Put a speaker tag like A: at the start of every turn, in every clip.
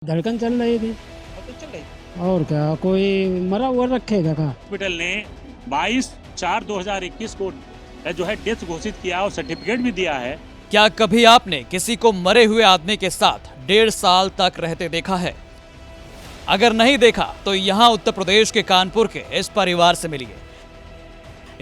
A: धड़कन चल रही थी।
B: तो चल रही।
A: और क्या, कोई मरा हुआ रखेगा कहाँ।
B: हॉस्पिटल ने 22/4/2021 को जो है डेथ घोषित किया और सर्टिफिकेट भी दिया है।
C: क्या कभी आपने किसी को मरे हुए आदमी के साथ 1.5 साल तक रहते देखा है? अगर नहीं देखा तो यहाँ उत्तर प्रदेश के कानपुर के इस परिवार से मिलिए।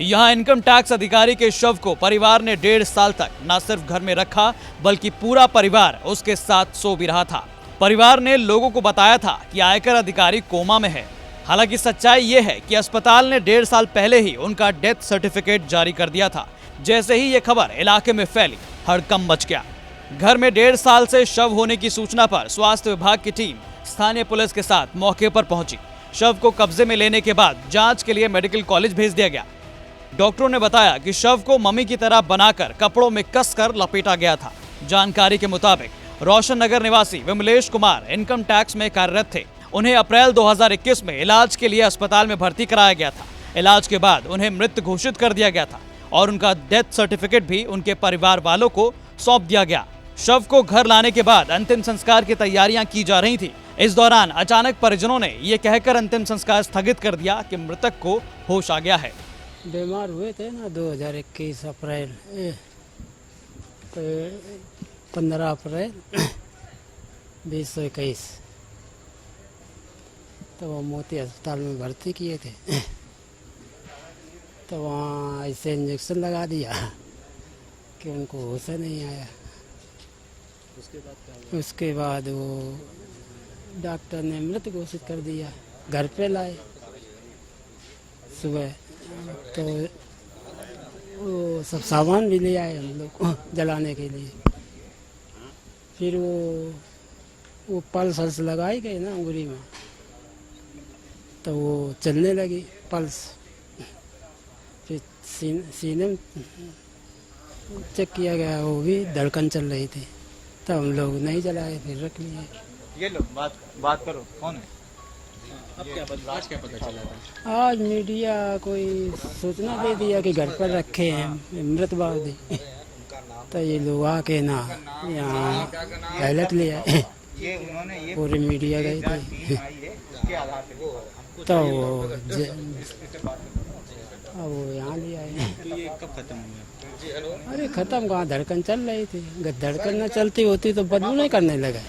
C: यहाँ इनकम टैक्स अधिकारी के शव को परिवार ने 1.5 साल तक न सिर्फ घर में रखा बल्कि पूरा परिवार उसके साथ सो भी रहा था। परिवार ने लोगों को बताया था कि आयकर अधिकारी कोमा में है। हालांकि सच्चाई ये है कि अस्पताल ने 1.5 साल पहले ही उनका डेथ सर्टिफिकेट जारी कर दिया था। जैसे ही ये खबर इलाके में फैली, हड़कंप मच गया। घर में 1.5 साल से शव होने की सूचना पर स्वास्थ्य विभाग की टीम स्थानीय पुलिस के साथ मौके पर पहुंची। शव को कब्जे में लेने के बाद जांच के लिए मेडिकल कॉलेज भेज दिया गया। डॉक्टरों ने बताया कि शव को मम्मी की तरह बनाकर कपड़ों में कसकर लपेटा गया था। जानकारी के मुताबिक रोशन नगर निवासी विमलेश कुमार इनकम टैक्स में कार्यरत थे। उन्हें अप्रैल 2021 में इलाज के लिए अस्पताल में भर्ती कराया गया था। इलाज के बाद उन्हें मृत घोषित कर दिया गया था और उनका डेथ सर्टिफिकेट भी उनके परिवार वालों को सौंप दिया गया। शव को घर लाने के बाद अंतिम संस्कार की तैयारियां की जा रही थी। इस दौरान अचानक परिजनों ने ये कहकर अंतिम संस्कार स्थगित कर दिया कि मृतक को होश आ गया है।
A: बीमार हुए थे ना 2021 अप्रैल 15 अप्रैल 2021, तो वो मोती अस्पताल में भर्ती किए थे। तो वहाँ ऐसे इंजेक्शन लगा दिया कि उनको होश नहीं आया। उसके बाद वो डॉक्टर ने मृत घोषित कर दिया। घर पे लाए सुबह, तो वो सब सामान भी ले आए हम लोग जलाने के लिए। फिर वो पल्स हल्स लगाई गई ना अंगुली में, तो वो चलने लगी पल्स। फिर सीने में चेक किया गया, वो भी धड़कन चल रही थी। तो हम लोग नहीं जलाए, फिर रख लिए।
D: ये लो बात करो, कौन है?
B: अब आज क्या पता चला था?
A: आज मीडिया कोई सूचना दे दिया कि घर पर रखे हैं मृत बावदी। तो ये लोग आके ना यहाँ पायलट ले आए।
D: ये उन्होंने ये
A: पूरी मीडिया गई थी।
D: इसके आधार पे
A: तो वो यहाँ ले आए।
B: तो ये कब खत्म हुआ?
A: अरे खत्म कहाँ, धड़कन चल रही थी। अगर धड़कन न चलती होती तो बदबू नहीं करने लगा।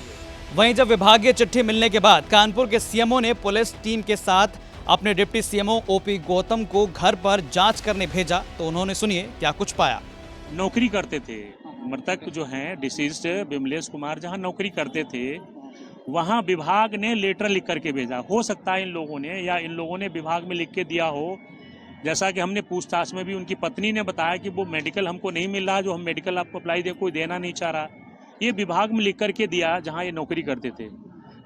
C: वहीं जब विभागीय चिट्ठी मिलने के बाद कानपुर के सीएमओ ने पुलिस टीम के साथ अपने डिप्टी सीएमओ ओपी गौतम को घर पर जांच करने भेजा, तो उन्होंने सुनिए क्या कुछ पाया।
B: नौकरी करते थे मृतक जो हैं डिसीज्ड विमलेश कुमार, जहां नौकरी करते थे वहां विभाग ने लेटर लिख करके भेजा। हो सकता है इन लोगों ने या इन लोगों ने विभाग में लिख के दिया हो। जैसा कि हमने पूछताछ में भी उनकी पत्नी ने बताया कि वो मेडिकल हमको नहीं मिल रहा, जो हम मेडिकल आपको अप्लाई दे कोई देना नहीं चाह रहा। ये विभाग में लिख करके दिया जहां ये नौकरी करते थे।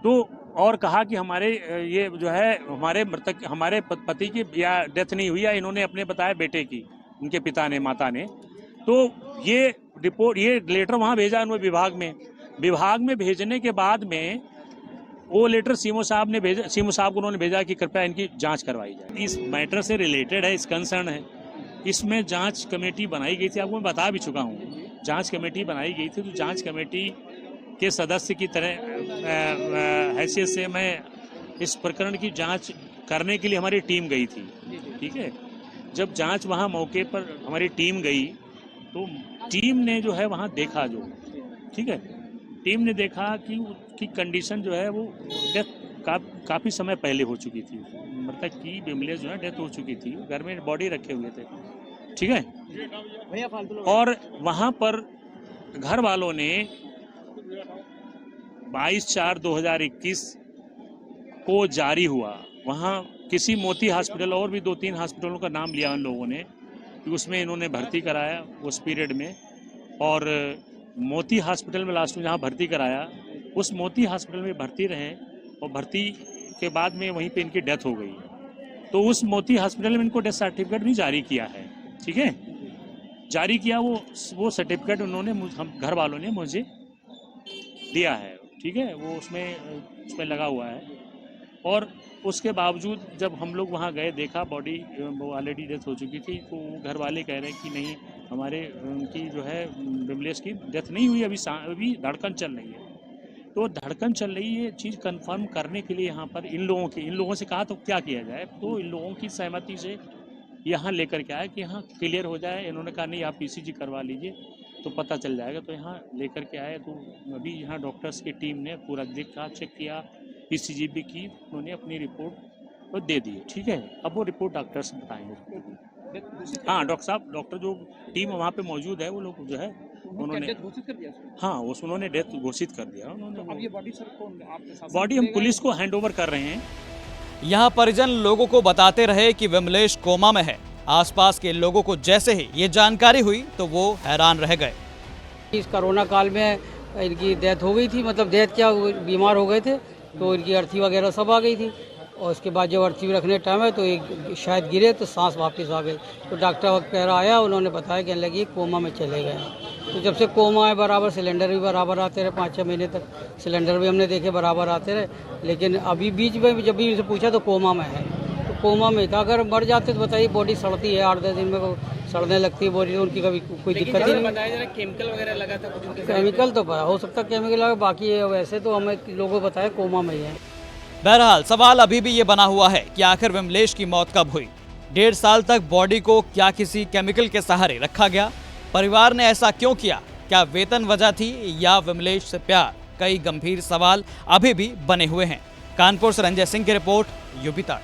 B: तो और कहा कि हमारे ये जो है हमारे मृतक हमारे पति की या डेथ नहीं हुई, या इन्होंने अपने बताया बेटे की, उनके पिता ने माता ने। तो ये रिपोर्ट ये लेटर वहां भेजा उन्होंने विभाग में भेजने के बाद में वो लेटर सीएमओ साहब ने भेजा, सीएमओ साहब को उन्होंने भेजा कि कृपया इनकी जांच करवाई जाए। इस मैटर से रिलेटेड है, इस कंसर्न है। इसमें जांच कमेटी बनाई गई थी, आपको मैं बता भी चुका हूँ। जांच कमेटी बनाई गई थी, तो जांच कमेटी के सदस्य की तरह हैसियत से मैं इस प्रकरण की जांच करने के लिए हमारी टीम गई थी। ठीक है, जब जांच वहाँ मौके पर हमारी टीम गई तो टीम ने जो है वहाँ देखा, जो ठीक है टीम ने देखा कि उसकी कंडीशन जो है वो डेथ काफ़ी समय पहले हो चुकी थी। मृतक की विमलेश जो है डेथ हो चुकी थी, घर में बॉडी रखे हुए थे। ठीक है, और वहाँ पर घर वालों ने 22/4/2021 को जारी हुआ। वहाँ किसी मोती हॉस्पिटल और भी 2-3 हॉस्पिटलों का नाम लिया उन लोगों ने कि उसमें इन्होंने भर्ती कराया उस पीरियड में। और मोती हॉस्पिटल में लास्ट में जहाँ भर्ती कराया, उस मोती हॉस्पिटल में भर्ती रहे और भर्ती के बाद में वहीं पे इनकी डेथ हो गई। तो उस मोती हॉस्पिटल में इनको डेथ सर्टिफिकेट भी जारी किया है। ठीक है, जारी किया वो सर्टिफिकेट उन्होंने हम घर वालों ने मुझे दिया है। ठीक है, वो उसमें लगा हुआ है। और उसके बावजूद जब हम लोग वहाँ गए, देखा बॉडी वो ऑलरेडी डेथ हो चुकी थी। तो घर वाले कह रहे हैं कि नहीं, हमारे उनकी जो है विमलेश की डेथ नहीं हुई, अभी धड़कन चल रही है। तो धड़कन चल रही है, चीज़ कंफर्म करने के लिए यहाँ पर इन लोगों से कहा तो क्या किया जाए, तो इन लोगों की सहमति से यहाँ लेकर के आए कि यहाँ क्लियर हो जाए। इन्होंने कहा नहीं आप ईसीजी करवा लीजिए तो पता चल जाएगा, तो यहाँ लेकर के आए। तो अभी यहाँ डॉक्टर्स की टीम ने पूरा देखा, चेक किया, ईसीजी भी की, उन्होंने अपनी रिपोर्ट तो दे दी। ठीक है, अब वो रिपोर्ट डॉक्टर्स बताएंगे। हाँ डॉक्टर साहब, डॉक्टर जो टीम वहाँ पे मौजूद है वो लोग जो है उन्होंने
E: घोषित कर दिया।
B: हाँ उन्होंने डेथ घोषित कर दिया उन्होंने।
E: अब ये बॉडी सर कौन आपके साथ?
B: बॉडी हम पुलिस को हैंड ओवर कर रहे हैं।
C: यहाँ परिजन लोगों को बताते रहे कि विमलेश कोमा में है। आसपास के लोगों को जैसे ही ये जानकारी हुई तो वो हैरान रह गए।
F: इस कोरोना काल में इनकी डेथ हो गई थी, मतलब डेथ क्या, वो बीमार हो गए थे तो इनकी अर्थी वगैरह सब आ गई थी, और उसके बाद जब अर्थी रखने टाइम है तो एक शायद गिरे तो सांस वापस आ गई। तो डॉक्टर वगैरह आया, उन्होंने बताया कहने लगी कोमा में चले गए। तो जब से कोमा है बराबर सिलेंडर भी बराबर आते रहे, 5-6 महीने तक सिलेंडर भी हमने देखे बराबर आते रहे, लेकिन अभी बीच में जब भी इनसे पूछा तो कोमा में है। तो कोमा में था, अगर मर जाते तो बताइए बॉडी सड़ती है, 8-10 दिन में सड़ने लगती है बॉडी, उनकी कभी कोई दिक्कत ही नहीं।
E: बताया जा रहा है केमिकल वगैरह लगा था कुछ उनके?
F: केमिकल तो हो सकता है केमिकल लगा, बाकी वैसे तो हमें लोगों को बताया कोमा में ही है।
C: बहरहाल सवाल अभी भी ये बना हुआ है कि आखिर विमलेश की मौत कब हुई। 1.5 साल तक बॉडी को क्या किसी केमिकल के सहारे रखा गया? परिवार ने ऐसा क्यों किया? क्या वेतन वजह थी या विमलेश से प्यार? कई गंभीर सवाल अभी भी बने हुए हैं। कानपुर से रंजय सिंह की रिपोर्ट, यूपी तक।